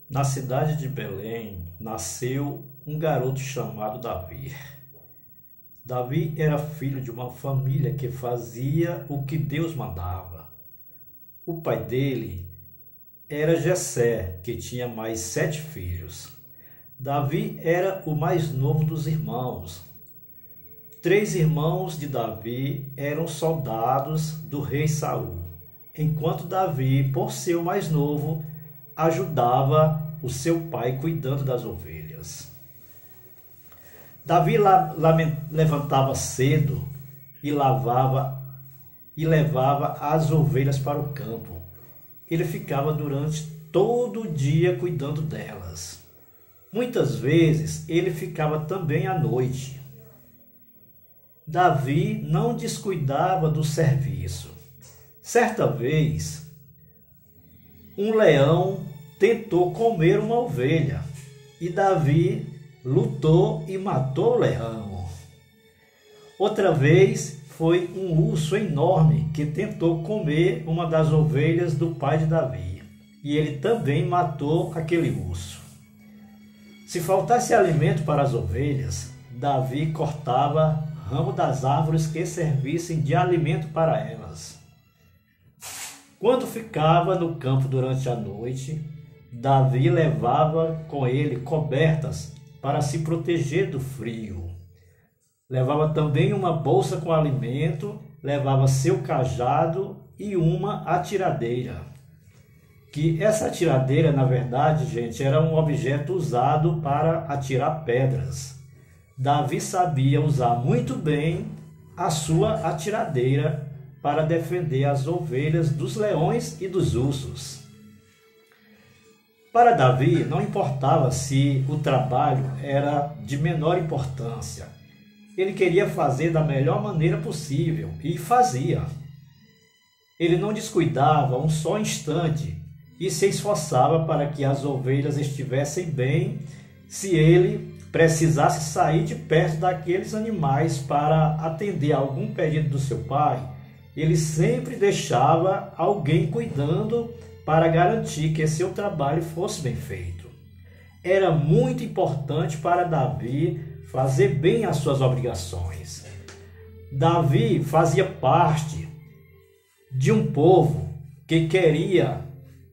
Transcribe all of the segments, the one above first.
Na cidade de Belém nasceu um garoto chamado Davi. Davi era filho de uma família que fazia o que Deus mandava. O pai dele era Jessé, que tinha mais 7 filhos. Davi era o mais novo dos irmãos. 3 irmãos de Davi eram soldados do rei Saul, enquanto Davi, por ser o mais novo, ajudava o seu pai cuidando das ovelhas. Davi levantava cedo e lavava e levava as ovelhas para o campo. Ele ficava durante todo o dia cuidando delas. Muitas vezes ele ficava também à noite. Davi não descuidava do serviço. Certa vez, um leão tentou comer uma ovelha e Davi lutou e matou o leão. Outra vez foi um urso enorme que tentou comer uma das ovelhas do pai de Davi e ele também matou aquele urso. Se faltasse alimento para as ovelhas, Davi cortava ramo das árvores que servissem de alimento para elas. Quando ficava no campo durante a noite, Davi levava com ele cobertas para se proteger do frio. Levava também uma bolsa com alimento, levava seu cajado e uma atiradeira. Que essa atiradeira, na verdade, gente, era um objeto usado para atirar pedras. Davi sabia usar muito bem a sua atiradeira para defender as ovelhas dos leões e dos ursos. Para Davi, não importava se o trabalho era de menor importância. Ele queria fazer da melhor maneira possível e fazia. Ele não descuidava um só instante e se esforçava para que as ovelhas estivessem bem se ele precisasse sair de perto daqueles animais para atender a algum pedido do seu pai. Ele sempre deixava alguém cuidando para garantir que seu trabalho fosse bem feito. Era muito importante para Davi fazer bem as suas obrigações. Davi fazia parte de um povo que queria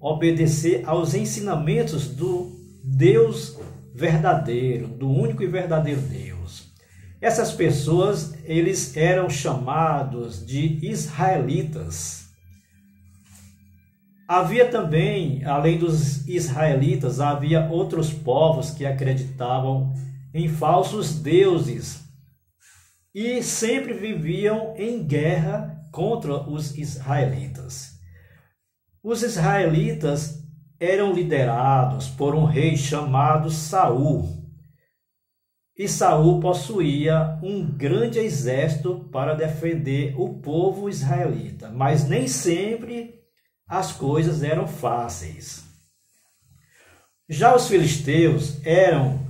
obedecer aos ensinamentos do Deus verdadeiro, do único e verdadeiro Deus. Essas pessoas, eles eram chamados de israelitas. Havia também, além dos israelitas, havia outros povos que acreditavam em falsos deuses e sempre viviam em guerra contra os israelitas. Os israelitas eram liderados por um rei chamado Saul. E Saul possuía um grande exército para defender o povo israelita, mas nem sempre as coisas eram fáceis. Já os filisteus eram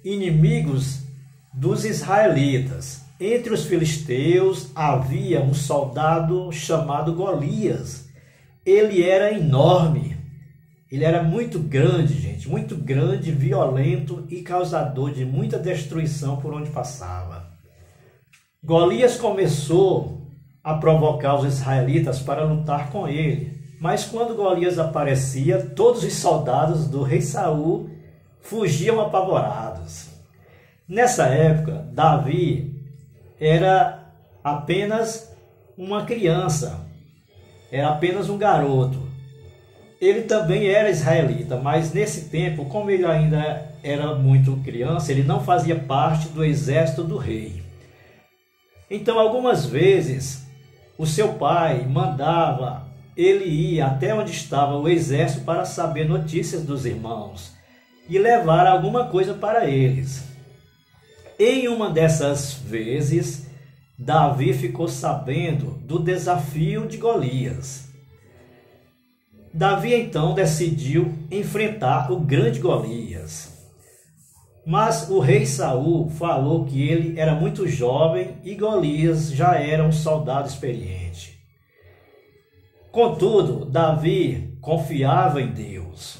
inimigos dos israelitas. Entre os filisteus havia um soldado chamado Golias. Ele era enorme. Ele era muito grande, gente, muito grande, violento e causador de muita destruição por onde passava. Golias começou a provocar os israelitas para lutar com ele, mas quando Golias aparecia, todos os soldados do rei Saul fugiam apavorados. Nessa época, Davi era apenas uma criança, era apenas um garoto. Ele também era israelita, mas nesse tempo, como ele ainda era muito criança, ele não fazia parte do exército do rei. Então, algumas vezes, o seu pai mandava ele ir até onde estava o exército para saber notícias dos irmãos e levar alguma coisa para eles. Em uma dessas vezes, Davi ficou sabendo do desafio de Golias. Davi então decidiu enfrentar o grande Golias. Mas o rei Saul falou que ele era muito jovem e Golias já era um soldado experiente. Contudo, Davi confiava em Deus.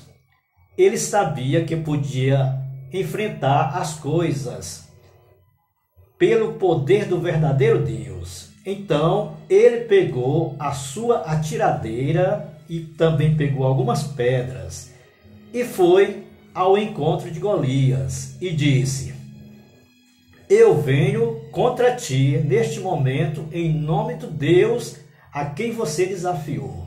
ele sabia que podia enfrentar as coisas pelo poder do verdadeiro Deus. Então, ele pegou a sua atiradeira e também pegou algumas pedras e foi ao encontro de Golias e disse: eu venho contra ti neste momento em nome do Deus a quem você desafiou.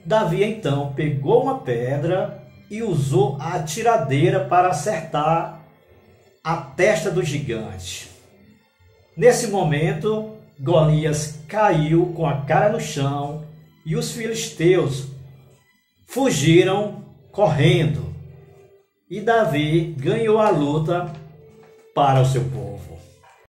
Davi então pegou uma pedra e usou a atiradeira para acertar a testa do gigante. Nesse momento, Golias caiu com a cara no chão e os filisteus fugiram correndo. E Davi ganhou a luta para o seu povo.